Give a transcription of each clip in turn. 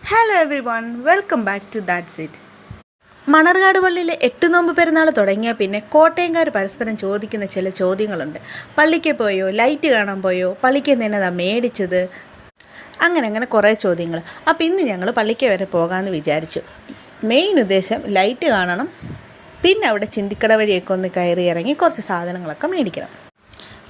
Hello everyone, welcome back to that's it. Manarcad പള്ളിയിലെ 8 നോമ്പ് പെരുന്നാൾ തുടങ്ങിയാൽ പിന്നെ കോട്ടയംകാർ പരസ്പരം ചോദിക്കുന്ന ചില ചോദ്യങ്ങളുണ്ട്. പള്ളിക്ക് പോയോ, ലൈറ്റ് കാണാൻ പോയോ, പള്ളിക്ക് നിന്നതാ മേടിച്ചത്, അങ്ങനെ കുറേ ചോദ്യങ്ങൾ. അപ്പോൾ ഇന്ന് ഞങ്ങൾ പള്ളിക്ക് വരെ പോകാമെന്ന് വിചാരിച്ചു. മെയിൻ ഉദ്ദേശം ലൈറ്റ് കാണണം, പിന്നെ അവിടെ ചിന്തിക്കട വഴിയൊക്കെ ഒന്ന് കയറി ഇറങ്ങി കുറച്ച് സാധനങ്ങളൊക്കെ മേടിക്കണം.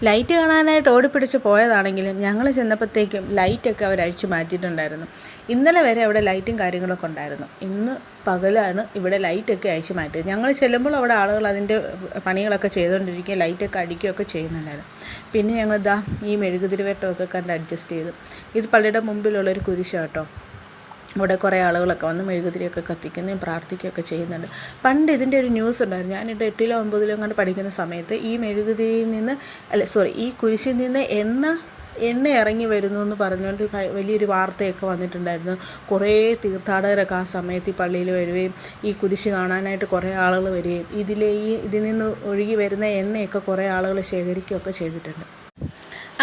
ലൈറ്റ് കാണാനായിട്ട് ഓടിപ്പിടിച്ച് പോയതാണെങ്കിലും ഞങ്ങൾ ചെന്നപ്പോഴത്തേക്കും ലൈറ്റൊക്കെ അവർ അഴിച്ചു മാറ്റിയിട്ടുണ്ടായിരുന്നു. ഇന്നലെ വരെ അവിടെ ലൈറ്റും കാര്യങ്ങളൊക്കെ ഉണ്ടായിരുന്നു. ഇന്ന് പകലാണ് ഇവിടെ ലൈറ്റൊക്കെ അഴിച്ചു മാറ്റിയത്. ഞങ്ങൾ ചെല്ലുമ്പോൾ അവിടെ ആളുകൾ അതിൻ്റെ പണികളൊക്കെ ചെയ്തുകൊണ്ടിരിക്കുക, ലൈറ്റൊക്കെ അടിക്കുകയൊക്കെ ചെയ്യുന്നുണ്ടായിരുന്നു. പിന്നെ ഞങ്ങൾ ഈ മെഴുകുതിരിവട്ടമൊക്കെ കണ്ട് അഡ്ജസ്റ്റ് ചെയ്തു. ഇത് പള്ളിയുടെ മുമ്പിലുള്ളൊരു കുരിശാട്ടോ. അവിടെ കുറേ ആളുകളൊക്കെ വന്ന് മെഴുകുതിരിയൊക്കെ കത്തിക്കുകയും പ്രാർത്ഥിക്കുകയൊക്കെ ചെയ്യുന്നുണ്ട്. പണ്ട് ഇതിൻ്റെ ഒരു ന്യൂസ് ഉണ്ടായിരുന്നു. ഞാനിട്ട് 8-ലോ 9-ലോ കണ്ട് പഠിക്കുന്ന സമയത്ത് ഈ മെഴുകുതിരിയിൽ നിന്ന് ഈ കുരിശിൽ നിന്ന് എണ്ണ ഇറങ്ങി വരുന്നു എന്ന് പറഞ്ഞുകൊണ്ട് വലിയൊരു വാർത്തയൊക്കെ വന്നിട്ടുണ്ടായിരുന്നു. കുറേ തീർത്ഥാടകരൊക്കെ ആ സമയത്ത് ഈ പള്ളിയിൽ വരികയും ഈ കുരിശ് കാണാനായിട്ട് കുറേ ആളുകൾ വരികയും ഇതിൽ നിന്ന് ഒഴുകി വരുന്ന എണ്ണയൊക്കെ കുറേ ആളുകൾ ശേഖരിക്കുകയൊക്കെ ചെയ്തിട്ടുണ്ട്.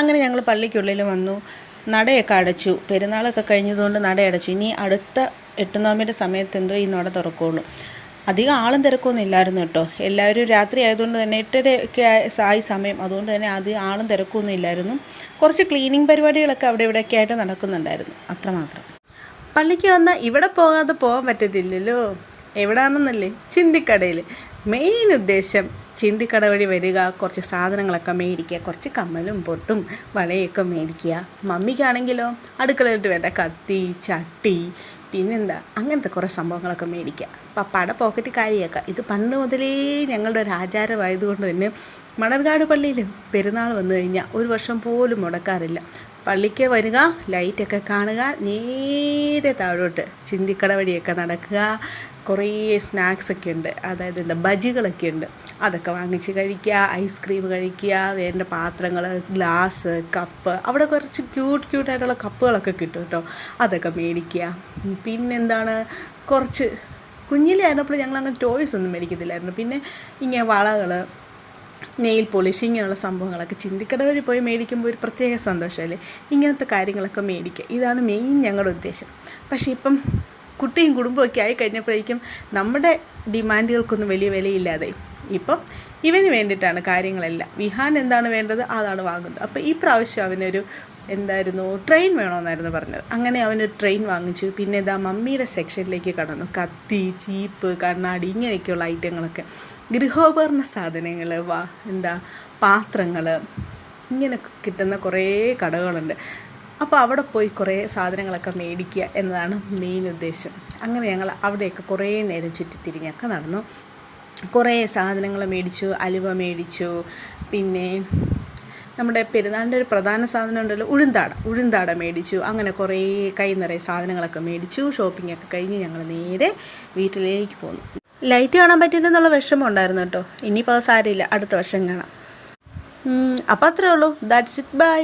അങ്ങനെ ഞങ്ങൾ പള്ളിക്കുള്ളിൽ വന്നു. നടയൊക്കെ അടച്ചു. പെരുന്നാളൊക്കെ കഴിഞ്ഞതുകൊണ്ട് നട അടച്ചു. ഇനി അടുത്ത 8 നോമ്പിൻ്റെ സമയത്ത് എന്തോ ഈ നട തുറക്കുകയുള്ളൂ. അധികം ആളും തിരക്കൊന്നും ഇല്ലായിരുന്നു കേട്ടോ. എല്ലാവരും രാത്രി ആയതുകൊണ്ട് തന്നെ 8:30 ആയി സമയം. അതുകൊണ്ട് തന്നെ അധികം ആളും തിരക്കൊന്നും ഇല്ലായിരുന്നു. കുറച്ച് ക്ലീനിങ് പരിപാടികളൊക്കെ അവിടെ ഇവിടെയൊക്കെ ആയിട്ട് നടക്കുന്നുണ്ടായിരുന്നു, അത്രമാത്രം. പള്ളിക്ക് വന്നാൽ ഇവിടെ പോകാതെ പോകാൻ പറ്റത്തില്ലല്ലോ. എവിടെയാണെന്നല്ലേ? ചിന്തിക്കടയിൽ. മെയിൻ ഉദ്ദേശം ചിന്തിക്കട വഴി വരിക, കുറച്ച് സാധനങ്ങളൊക്കെ മേടിക്കുക, കുറച്ച് കമ്മലും പൊട്ടും വളയൊക്കെ മേടിക്കുക. മമ്മിക്കാണെങ്കിലോ അടുക്കളയിട്ട് വേണ്ട കത്തി, ചട്ടി, പിന്നെന്താ അങ്ങനത്തെ കുറേ സംഭവങ്ങളൊക്കെ മേടിക്കുക. പപ്പാടെ പോക്കറ്റ് കാര്യമാക്കുക. ഇത് പണ്ട് മുതലേ ഞങ്ങളുടെ ഒരു ആചാരമായതുകൊണ്ട് തന്നെ മണർകാട് പള്ളിയിൽ പെരുന്നാൾ വന്നു കഴിഞ്ഞാൽ ഒരു വർഷം പോലും മുടക്കാറില്ല. പള്ളിക്ക് വരിക, ലൈറ്റൊക്കെ കാണുക, നേരെ താഴോട്ട് ചിന്തിക്കട വഴിയൊക്കെ നടക്കുക. കുറേ സ്നാക്സൊക്കെ ഉണ്ട്, അതായത് ബജികളൊക്കെ ഉണ്ട്. അതൊക്കെ വാങ്ങിച്ച് കഴിക്കുക, ഐസ്ക്രീം കഴിക്കുക, വേണ്ട പാത്രങ്ങൾ, ഗ്ലാസ്, കപ്പ്. അവിടെ കുറച്ച് ക്യൂട്ടായിട്ടുള്ള കപ്പുകളൊക്കെ കിട്ടും കേട്ടോ. അതൊക്കെ മേടിക്കുക. പിന്നെന്താണ്, കുറച്ച് കുഞ്ഞിലേ ആയിരുന്നപ്പോൾ ഞങ്ങളങ്ങനെ ടോയ്സ് ഒന്നും മേടിക്കത്തില്ലായിരുന്നു. പിന്നെ ഇങ്ങനെ വളകൾ, നെയിൽ പോളിഷ്, ഇങ്ങനെയുള്ള സംഭവങ്ങളൊക്കെ ചിന്തിക്കട വഴി പോയി മേടിക്കുമ്പോൾ ഒരു പ്രത്യേക സന്തോഷമല്ലേ. ഇങ്ങനത്തെ കാര്യങ്ങളൊക്കെ മേടിക്കുക, ഇതാണ് മെയിൻ ഞങ്ങളുടെ ഉദ്ദേശം. പക്ഷേ ഇപ്പം കുട്ടിയും കുടുംബമൊക്കെ ആയി കഴിഞ്ഞപ്പോഴേക്കും നമ്മുടെ ഡിമാൻഡുകൾക്കൊന്നും വലിയ വിലയില്ലാതെ ഇപ്പം ഇവന് വേണ്ടിയിട്ടാണ് കാര്യങ്ങളെല്ലാം. വിഹാൻ എന്താണ് വേണ്ടത് അതാണ് വാങ്ങുന്നത്. അപ്പോൾ ഈ പ്രാവശ്യം അവനൊരു ട്രെയിൻ വേണമെന്നായിരുന്നു പറഞ്ഞത്. അങ്ങനെ അവനൊരു ട്രെയിൻ വാങ്ങിച്ചു. പിന്നെ മമ്മിയുടെ സെക്ഷനിലേക്ക് കടന്നു. കത്തി, ചീപ്പ്, കണ്ണാടി, ഇങ്ങനെയൊക്കെയുള്ള ഐറ്റങ്ങളൊക്കെ, ഗൃഹോപകരണ സാധനങ്ങൾ, പാത്രങ്ങൾ, ഇങ്ങനെ കിട്ടുന്ന കുറേ കടകളുണ്ട്. അപ്പോൾ അവിടെ പോയി കുറേ സാധനങ്ങളൊക്കെ മേടിക്കുക എന്നതാണ് മെയിൻ ഉദ്ദേശം. അങ്ങനെ ഞങ്ങൾ അവിടെയൊക്കെ കുറേ നേരം ചുറ്റിത്തിരിഞ്ഞൊക്കെ നടന്നു. കുറേ സാധനങ്ങൾ മേടിച്ചു. അലുവ മേടിച്ചു. പിന്നെ നമ്മുടെ പെരുന്നാളിൻ്റെ ഒരു പ്രധാന സാധനം ഉണ്ടല്ലോ, ഉഴുന്താട മേടിച്ചു. അങ്ങനെ കുറേ കൈ നിറയെ സാധനങ്ങളൊക്കെ മേടിച്ചു. ഷോപ്പിങ്ങൊക്കെ കഴിഞ്ഞ് ഞങ്ങൾ നേരെ വീട്ടിലേക്ക് പോന്നു. ലൈറ്റ് കാണാൻ പറ്റില്ലെന്നുള്ള വിഷമം ഉണ്ടായിരുന്നു കേട്ടോ. ഇനിയിപ്പോൾ സാരമില്ല, അടുത്ത വർഷം കാണാം. അപ്പോൾ അത്രേ ഉള്ളൂ. That's it. ബൈ.